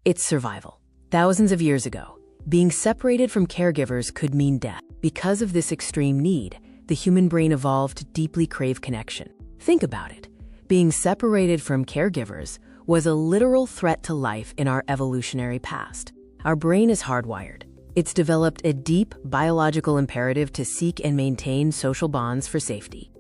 It's survival. Thousands of years ago, being separated from caregivers could mean death. Because of this extreme need, the human brain evolved to deeply crave connection. Think about it. Being separated from caregivers was a literal threat to life in our evolutionary past. Our brain is hardwired. It's developed a deep biological imperative to seek and maintain social bonds for safety.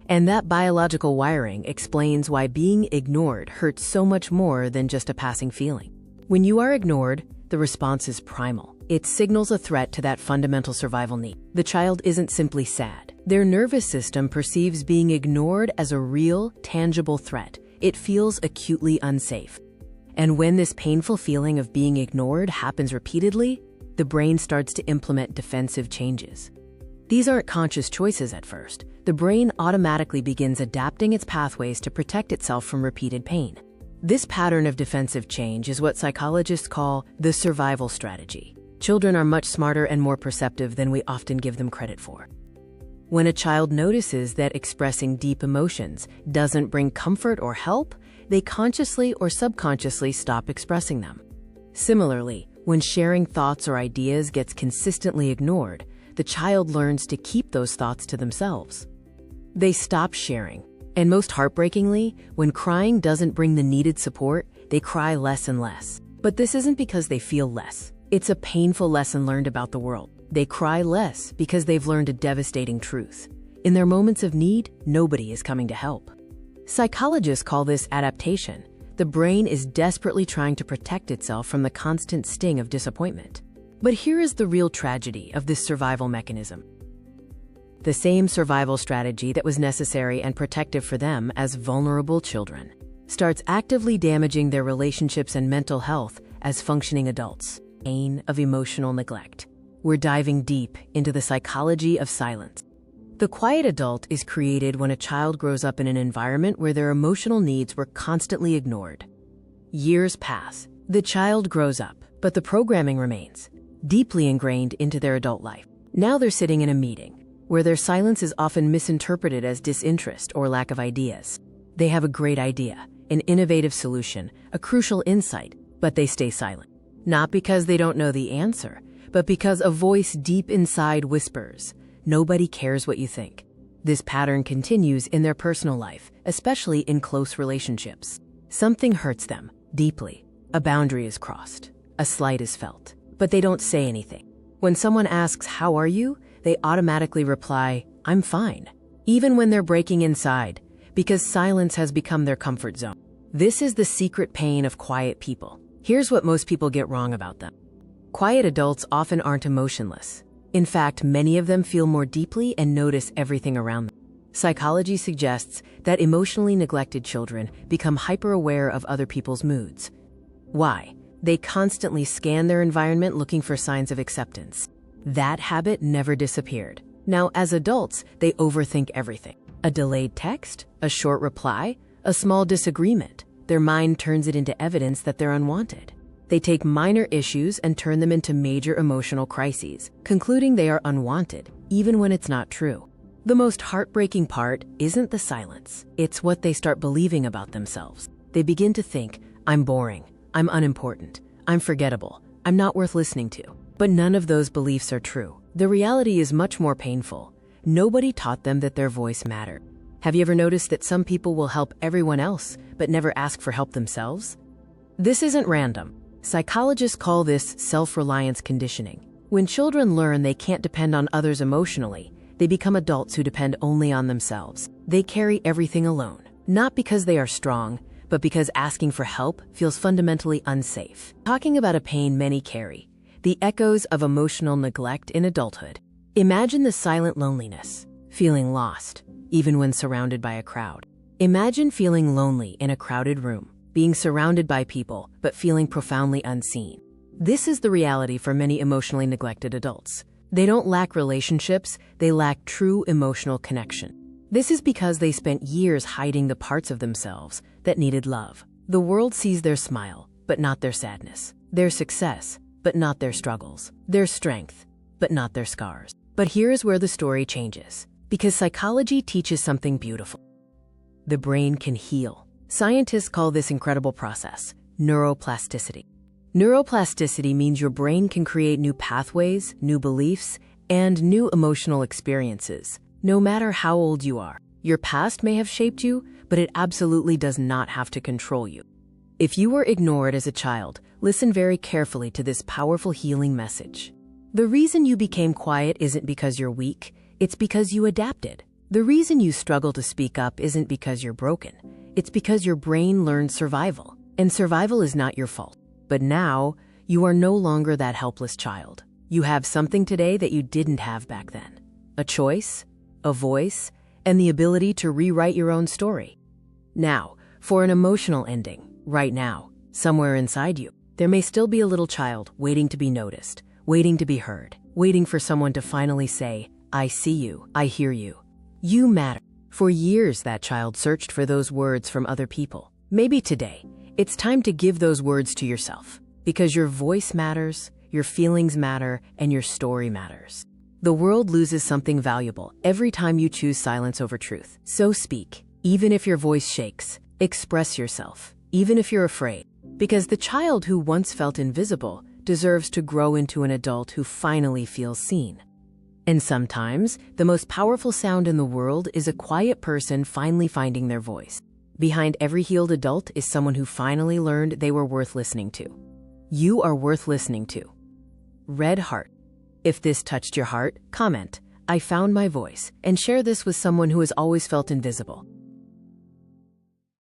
And that biological wiring explains why being ignored hurts so much more than just a passing feeling. When you are ignored, the response is primal. It signals a threat to that fundamental survival need. The child isn't simply sad. Their nervous system perceives being ignored as a real, tangible threat. It feels acutely unsafe. And when this painful feeling of being ignored happens repeatedly, the brain starts to implement defensive changes. These aren't conscious choices at first. The brain automatically begins adapting its pathways to protect itself from repeated pain. This pattern of defensive change is what psychologists call the survival strategy. Children are much smarter and more perceptive than we often give them credit for. When a child notices that expressing deep emotions doesn't bring comfort or help, they consciously or subconsciously stop expressing them. Similarly, when sharing thoughts or ideas gets consistently ignored, the child learns to keep those thoughts to themselves. They stop sharing. And most heartbreakingly, when crying doesn't bring the needed support, they cry less and less. But this isn't because they feel less. It's a painful lesson learned about the world. They cry less because they've learned a devastating truth. In their moments of need, nobody is coming to help. Psychologists call this adaptation. The brain is desperately trying to protect itself from the constant sting of disappointment. But here is the real tragedy of this survival mechanism. The same survival strategy that was necessary and protective for them as vulnerable children starts actively damaging their relationships and mental health as functioning adults. Pain of emotional neglect. We're diving deep into the psychology of silence. The quiet adult is created when a child grows up in an environment where their emotional needs were constantly ignored. Years pass. The child grows up, but the programming remains, deeply ingrained into their adult life. Now they're sitting in a meeting, where their silence is often misinterpreted as disinterest or lack of ideas. They have a great idea, an innovative solution, a crucial insight, but they stay silent. Not because they don't know the answer, but because a voice deep inside whispers, "Nobody cares what you think." This pattern continues in their personal life, especially in close relationships. Something hurts them deeply. A boundary is crossed. A slight is felt, but they don't say anything. When someone asks, "How are you?" they automatically reply, "I'm fine," even when they're breaking inside, because silence has become their comfort zone. This is the secret pain of quiet people. Here's what most people get wrong about them. Quiet adults often aren't emotionless. In fact, many of them feel more deeply and notice everything around them. Psychology suggests that emotionally neglected children become hyper-aware of other people's moods. Why? They constantly scan their environment looking for signs of acceptance. That habit never disappeared. Now, as adults, they overthink everything. A delayed text, a short reply, a small disagreement. Their mind turns it into evidence that they're unwanted. They take minor issues and turn them into major emotional crises, concluding they are unwanted, even when it's not true. The most heartbreaking part isn't the silence. It's what they start believing about themselves. They begin to think, "I'm boring, I'm unimportant, I'm forgettable, I'm not worth listening to." But none of those beliefs are true. The reality is much more painful. Nobody taught them that their voice mattered. Have you ever noticed that some people will help everyone else, but never ask for help themselves? This isn't random. Psychologists call this self-reliance conditioning. When children learn they can't depend on others emotionally, they become adults who depend only on themselves. They carry everything alone, not because they are strong, but because asking for help feels fundamentally unsafe. Talking about a pain many carry, the echoes of emotional neglect in adulthood. Imagine the silent loneliness, feeling lost, even when surrounded by a crowd. Imagine feeling lonely in a crowded room, being surrounded by people, but feeling profoundly unseen. This is the reality for many emotionally neglected adults. They don't lack relationships, they lack true emotional connection. This is because they spent years hiding the parts of themselves that needed love. The world sees their smile, but not their sadness. Their success, but not their struggles. Their strength, but not their scars. But here's where the story changes. Because psychology teaches something beautiful. The brain can heal. Scientists call this incredible process neuroplasticity. Neuroplasticity means your brain can create new pathways, new beliefs, and new emotional experiences, no matter how old you are. Your past may have shaped you, but it absolutely does not have to control you. If you were ignored as a child, listen very carefully to this powerful healing message. The reason you became quiet isn't because you're weak, it's because you adapted. The reason you struggle to speak up isn't because you're broken, it's because your brain learned survival, and survival is not your fault. But now, you are no longer that helpless child. You have something today that you didn't have back then. A choice, a voice, and the ability to rewrite your own story. Now, for an emotional ending, right now, somewhere inside you, there may still be a little child waiting to be noticed, waiting to be heard, waiting for someone to finally say, "I see you, I hear you. You matter." For years, that child searched for those words from other people. Maybe today, it's time to give those words to yourself, because your voice matters, your feelings matter, and your story matters. The world loses something valuable every time you choose silence over truth. So speak, even if your voice shakes. Express yourself, even if you're afraid. Because the child who once felt invisible deserves to grow into an adult who finally feels seen. And sometimes, the most powerful sound in the world is a quiet person finally finding their voice. Behind every healed adult is someone who finally learned they were worth listening to. You are worth listening to. Red heart. If this touched your heart, comment, "I found my voice," and share this with someone who has always felt invisible.